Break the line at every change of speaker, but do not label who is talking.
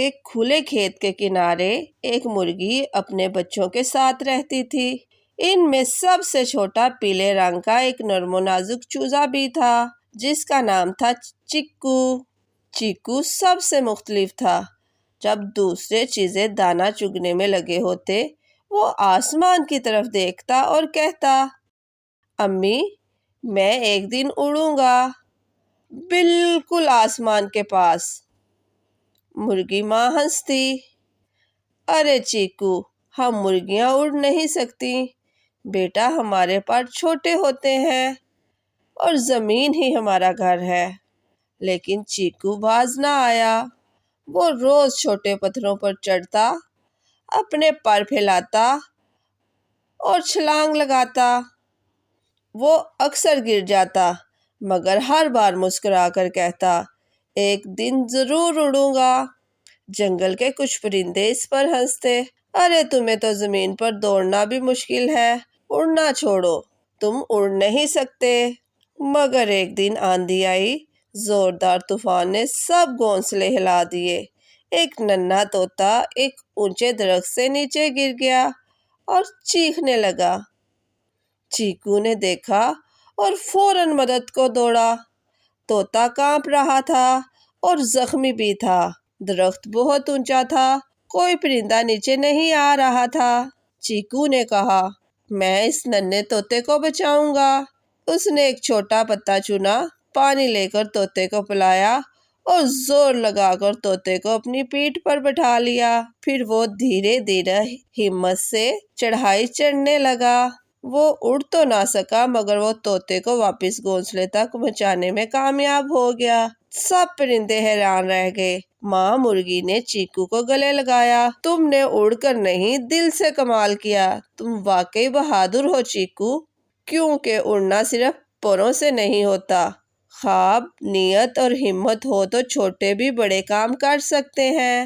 ایک کھلے کھیت کے کنارے ایک مرغی اپنے بچوں کے ساتھ رہتی تھی۔ ان میں سب سے چھوٹا پیلے رنگ کا ایک نرم و نازک چوزا بھی تھا جس کا نام تھا چیکو۔ چیکو سب سے مختلف تھا۔ جب دوسرے چیزیں دانا چگنے میں لگے ہوتے وہ آسمان کی طرف دیکھتا اور کہتا، امی میں ایک دن اڑوں گا بالکل آسمان کے پاس۔ مرغی ماں ہنستی، ارے چیکو ہم مرغیاں اڑ نہیں سکتی بیٹا، ہمارے پر چھوٹے ہوتے ہیں اور زمین ہی ہمارا گھر ہے۔ لیکن چیکو باز نہ آیا۔ وہ روز چھوٹے پتھروں پر چڑھتا، اپنے پر پھیلاتا اور چھلانگ لگاتا۔ وہ اکثر گر جاتا مگر ہر بار مسکرا کر کہتا، ایک دن ضرور اڑوں گا۔ جنگل کے کچھ پرندے اس پر ہنستے، ارے تمہیں تو زمین پر دوڑنا بھی مشکل ہے، اڑنا چھوڑو، تم اڑ نہیں سکتے۔ مگر ایک دن آندھی آئی، زوردار طوفان نے سب گھونسلے ہلا دیے۔ ایک ننھا طوطا ایک اونچے درخت سے نیچے گر گیا اور چیخنے لگا۔ چیکو نے دیکھا اور فوراً مدد کو دوڑا۔ طوطا کانپ رہا تھا اور زخمی بھی تھا۔ درخت بہت اونچا تھا، کوئی پرندہ نیچے نہیں آ رہا تھا۔ چیکو نے کہا، میں اس ننھے طوطے کو بچاؤں گا۔ اس نے ایک چھوٹا پتا چنا، پانی لے کر طوطے کو پلایا اور زور لگا کر طوطے کو اپنی پیٹھ پر بٹھا لیا۔ پھر وہ دھیرے دھیرے ہمت سے چڑھائی چڑھنے لگا۔ وہ اڑ تو نہ سکا مگر وہ طوطے کو واپس گھونسلے تک پہنچانے میں کامیاب ہو گیا۔ سب پرندے حیران رہ گئے۔ ماں مرغی نے چیکو کو گلے لگایا، تم نے اڑ کر نہیں دل سے کمال کیا، تم واقعی بہادر ہو چیکو۔ کیونکہ اڑنا صرف پروں سے نہیں ہوتا، خواب، نیت اور ہمت ہو تو چھوٹے بھی بڑے کام کر سکتے ہیں۔